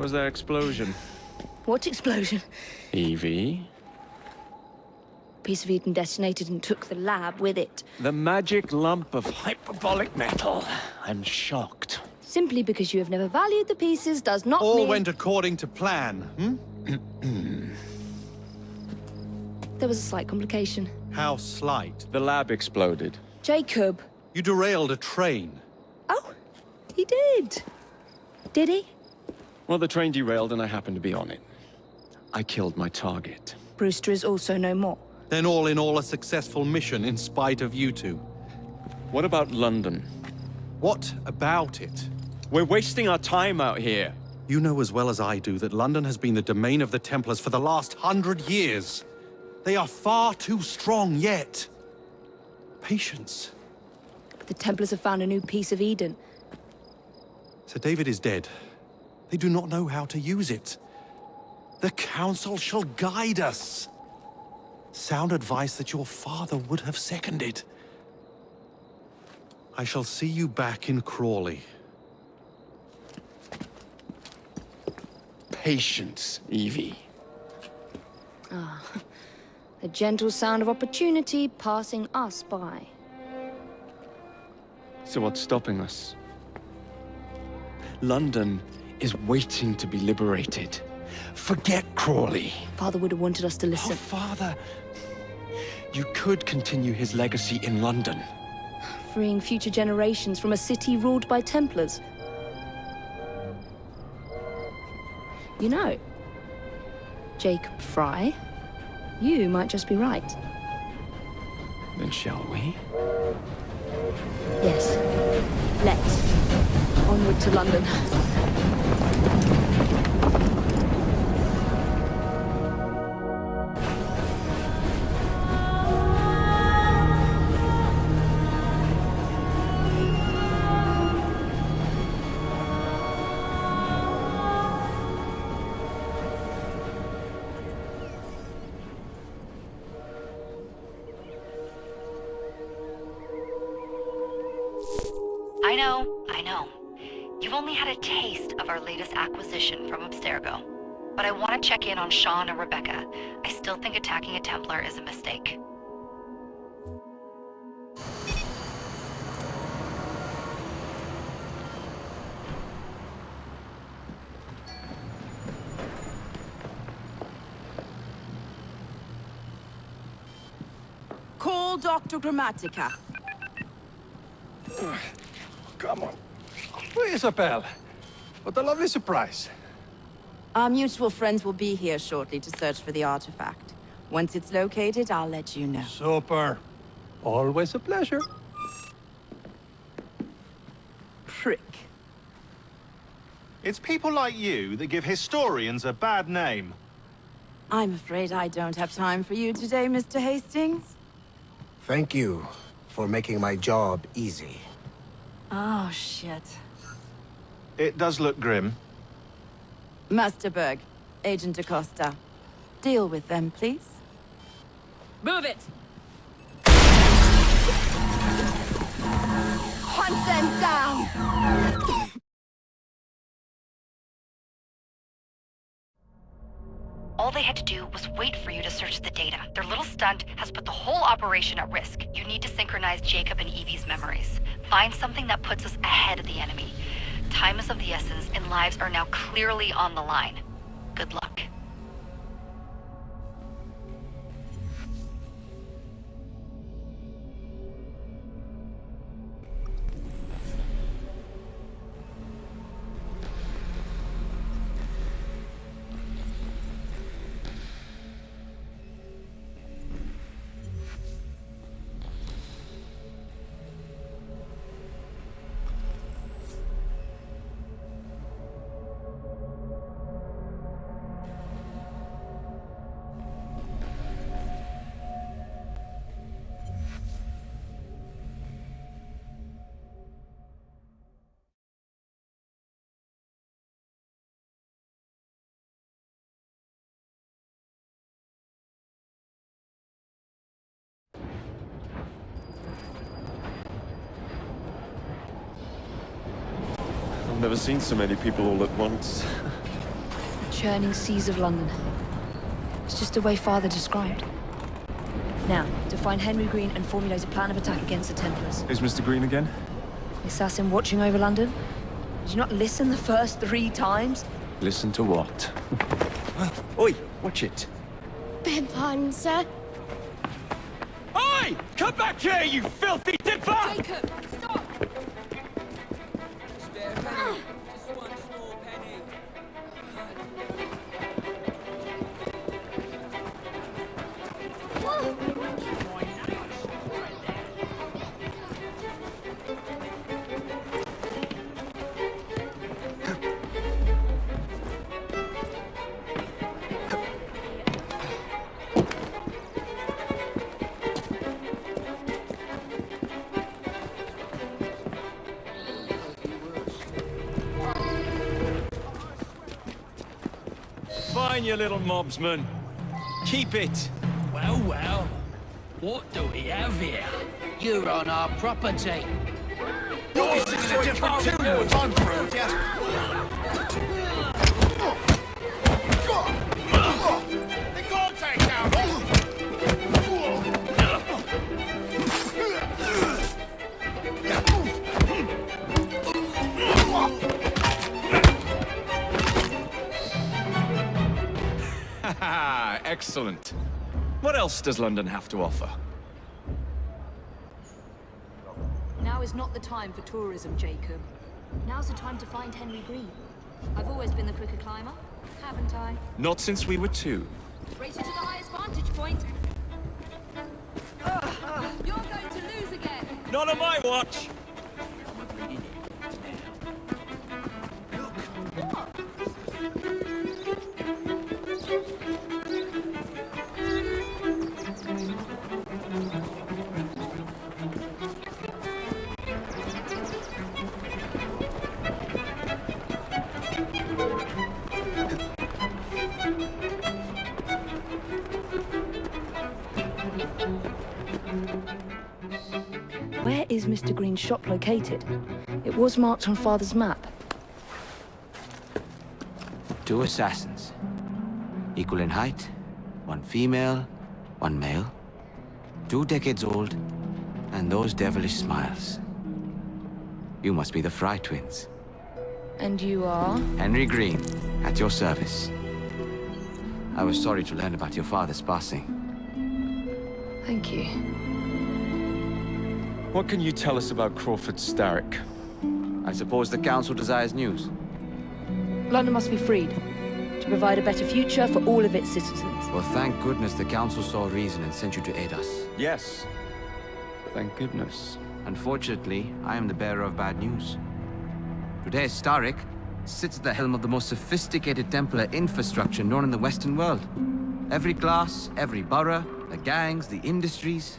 was that explosion? What explosion? Evie? Piece of Eden detonated and took the lab with it. The magic lump of hyperbolic metal. I'm shocked. Simply because you have never valued the pieces does not mean... All went according to plan, There was a slight complication. How slight? The lab exploded. Jacob. You derailed a train. Oh, he did. Did he? Well, the train derailed and I happened to be on it. I killed my target. Brewster is also no more. Then all in all a successful mission in spite of you two. What about London? What about it? We're wasting our time out here. You know as well as I do that London has been the domain of the Templars for the last 100 years. They are far too strong yet. Patience. But the Templars have found a new piece of Eden. Sir David is dead. They do not know how to use it. The Council shall guide us. Sound advice that your father would have seconded. I shall see you back in Crawley. Patience, Evie. The gentle sound of opportunity passing us by. So what's stopping us? London is waiting to be liberated. Forget Crawley. Father would have wanted us to Oh, listen. Father. You could continue his legacy in London. Freeing future generations from a city ruled by Templars. You know, Jacob Fry, you might just be right. Then shall we? Yes. Let's. Onward to London. I know. You've only had a taste of our latest acquisition from Abstergo. But I want to check in on Sean and Rebecca. I still think attacking a Templar is a mistake. Call Dr. Grammatica. Come on. Isabel. What a lovely surprise. Our mutual friends will be here shortly to search for the artifact. Once it's located, I'll let you know. Super. Always a pleasure. Prick. It's people like you that give historians a bad name. I'm afraid I don't have time for you today, Mr. Hastings. Thank you for making my job easy. Oh, shit. It does look grim. Master Berg, Agent Acosta. Deal with them, please. Move it! Hunt them down! All they had to do was wait for you to search the data. Their little stunt has put the whole operation at risk. You need to synchronize Jacob and Evie's memories. Find something that puts us ahead of the enemy. Time is of the essence, and lives are now clearly on the line. Good luck. I've never seen so many people all at once. churning seas of London. It's just the way Father described. Now, to find Henry Green and formulate a plan of attack against the Templars. Is Mr. Green again? The assassin watching over London? Did you not listen the first 3 times? Listen to what? Oi, watch it. Beg pardon, sir. Oi! Come back here, you filthy dipper! Jacob, stop! Fine, you little mobsman. Keep it. Well, well. What do we have here? You're on our property. You're singing a different tune than I'm through, yeah? They can't take down. Haha, excellent. What else does London have to offer? Now is not the time for tourism, Jacob. Now's the time to find Henry Green. I've always been the quicker climber, haven't I? Not since we were 2. Racing to the highest vantage point. You're going to lose again. Not on my watch! Where is Mr. Green's shop located? It was marked on Father's map. 2 assassins. Equal in height, 1 female, 1 male. 2 decades old, and those devilish smiles. You must be the Fry twins. And you are? Henry Green, at your service. I was sorry to learn about your father's passing. Thank you. What can you tell us about Crawford Starrick? I suppose the Council desires news. London must be freed, to provide a better future for all of its citizens. Well, thank goodness the Council saw reason and sent you to aid us. Yes. Thank goodness. Unfortunately, I am the bearer of bad news. Today, Starrick sits at the helm of the most sophisticated Templar infrastructure known in the Western world. Every class, every borough, the gangs, the industries.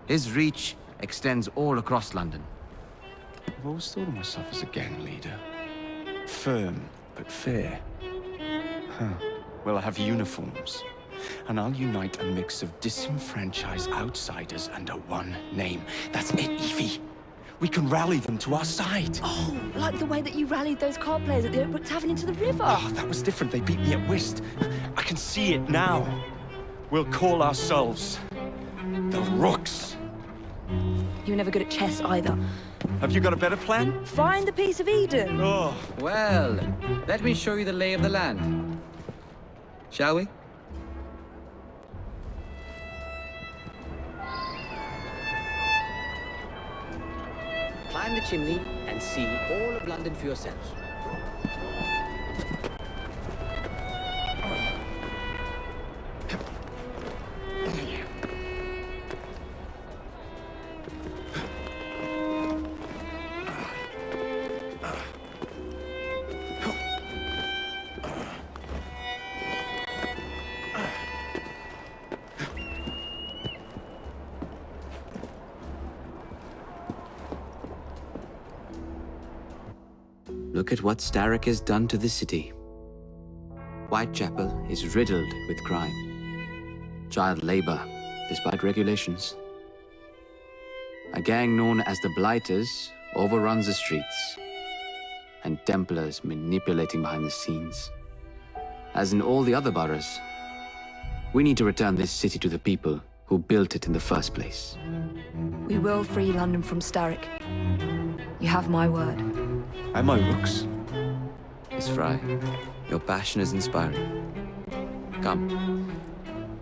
His reach extends all across London. I've always thought of myself as a gang leader. Firm, but fair. Huh. Well, I have uniforms. And I'll unite a mix of disenfranchised outsiders under one name. That's it, Evie. We can rally them to our side. Oh, like the way that you rallied those card players at the Oakbrook Tavern into the river. Oh, that was different. They beat me at whist. I can see it now. We'll call ourselves the Rooks. You were never good at chess either. Have you got a better plan? Find the piece of Eden. Oh. Well, let me show you the lay of the land. Shall we? Climb the chimney and see all of London for yourselves. Look at what Starrick has done to the city. Whitechapel is riddled with crime. Child labor, despite regulations. A gang known as the Blighters overruns the streets. And Templars manipulating behind the scenes. as in all the other boroughs. We need to return this city to the people who built it in the first place. We will free London from Starrick. You have my word. And my looks. Miss Fry, your passion is inspiring. Come.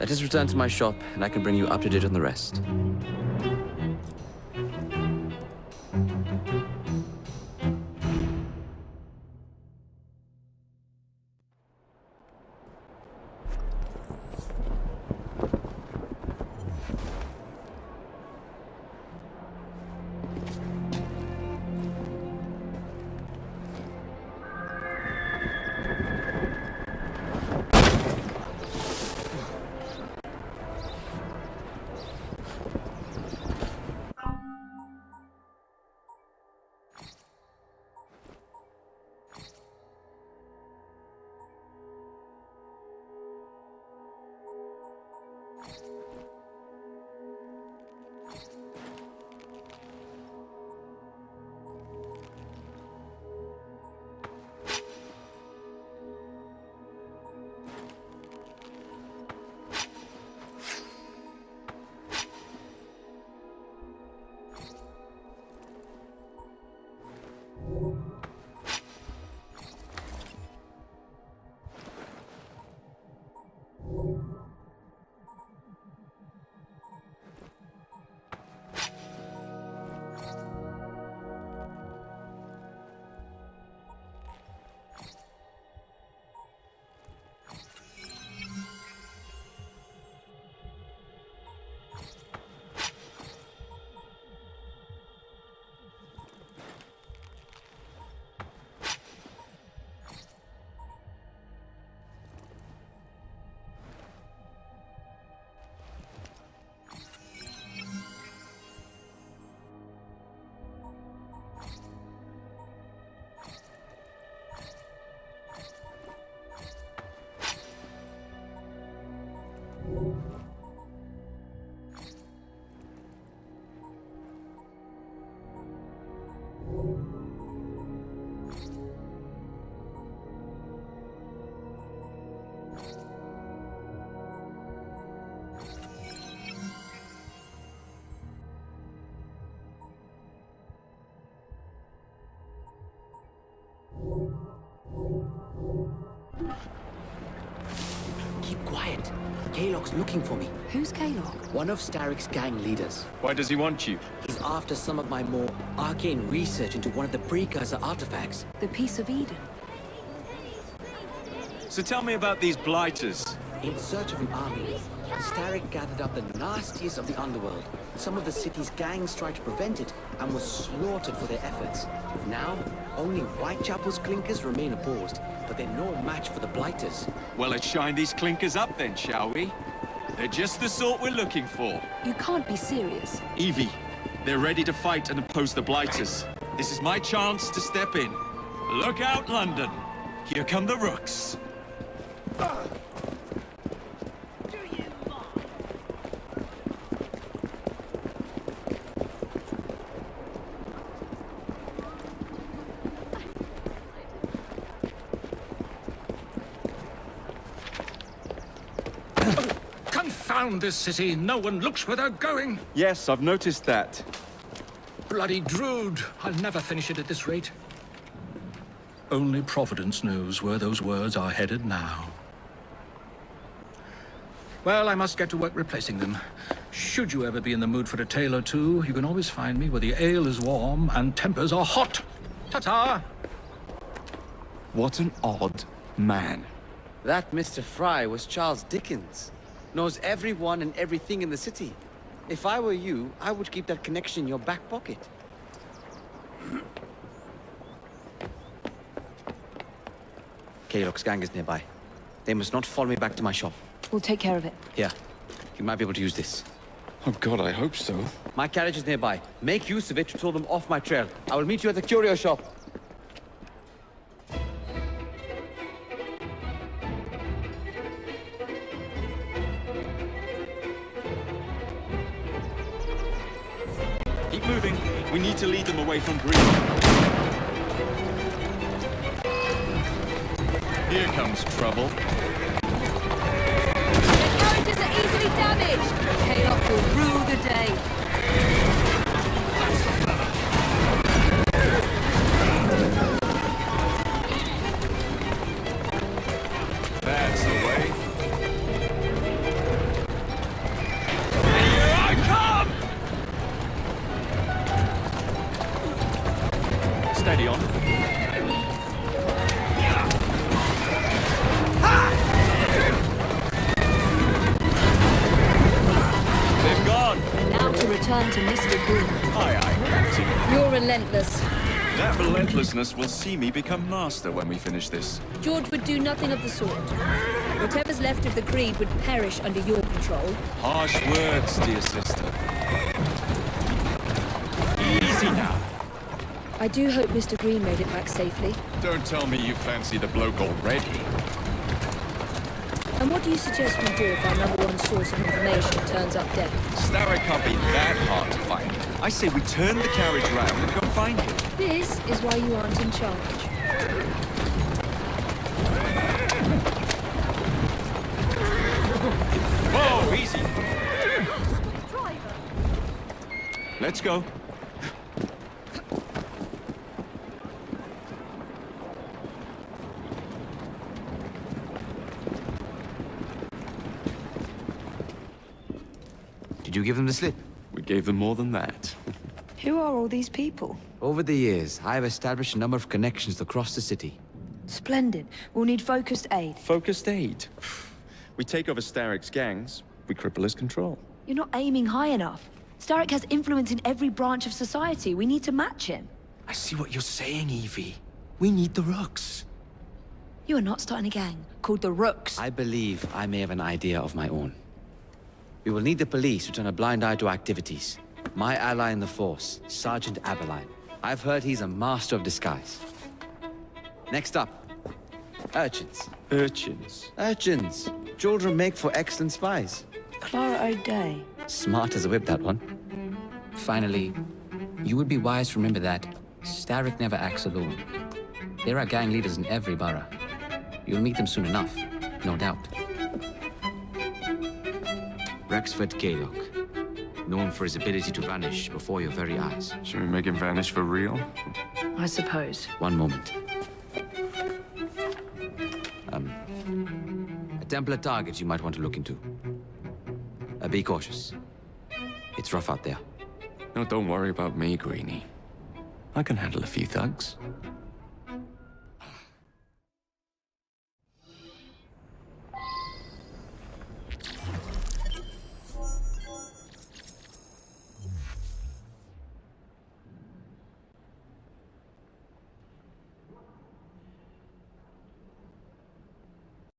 Let us return to my shop, and I can bring you up to date on the rest. Keep quiet. Kalog's looking for me. Who's Kalog? One of Starrick's gang leaders. Why does he want you? He's after some of my more arcane research into one of the precursor artifacts. The Piece of Eden. So tell me about these blighters. In search of an army, Starrick gathered up the nastiest of the underworld. Some of the city's gangs tried to prevent it and were slaughtered for their efforts. Now, only Whitechapel's clinkers remain opposed, but they're no match for the blighters. Well, let's shine these clinkers up then, shall we? They're just the sort we're looking for. You can't be serious. Evie, they're ready to fight and oppose the blighters. This is my chance to step in. Look out, London. Here come the rooks. Confound this city! No one looks where they're going! Yes, I've noticed that. Bloody Drood! I'll never finish it at this rate. Only Providence knows where those words are headed now. Well, I must get to work replacing them. Should you ever be in the mood for a tale or two, you can always find me where the ale is warm and tempers are hot. Ta-ta! What an odd man. That Mr. Fry was Charles Dickens. Knows everyone and everything in the city. If I were you, I would keep that connection in your back pocket. Kalog's gang is nearby. They must not follow me back to my shop. We'll take care of it. Here, you might be able to use this. Oh God, I hope so. My carriage is nearby. Make use of it to throw them off my trail. I will meet you at the curio shop. Keep moving. We need to lead them away from Green. Here comes trouble. Characters are easily damaged. Chaos will rule the day. That's the way. Here I come! Steady on. They've gone. Now to return to Mr. Green. Aye, aye, Captain. You're relentless. That relentlessness will see me become master when we finish this. George would do nothing of the sort. Whatever's left of the Creed would perish under your control. Harsh words, dear sister. Easy now. I do hope Mr. Green made it back safely. Don't tell me you fancy the bloke already. And what do you suggest we do if our #1 source of information turns up dead? Starrick can't be that hard to find. I say we turn the carriage round and go find him. This is why you aren't in charge. Whoa, easy. Let's go. Did you give them the slip? We gave them more than that. Who are all these people? Over the years, I have established a number of connections across the city. Splendid. We'll need focused aid. Focused aid. We take over Starrick's gangs, we cripple his control. You're not aiming high enough. Starrick has influence in every branch of society. We need to match him. I see what you're saying, Evie. We need the Rooks. You are not starting a gang called the Rooks. I believe I may have an idea of my own. We will need the police to turn a blind eye to activities. My ally in the force, Sergeant Aberline. I've heard he's a master of disguise. Next up, urchins. Urchins? Urchins. Children make for excellent spies. Clara O'Day. Smart as a whip, that one. Finally, you would be wise to remember that Starrick never acts alone. There are gang leaders in every borough. You'll meet them soon enough, no doubt. Rexford Gaylock, known for his ability to vanish before your very eyes. Should we make him vanish for real? I suppose. One moment. A Templar target you might want to look into. Be cautious. It's rough out there. No, don't worry about me, Greenie. I can handle a few thugs.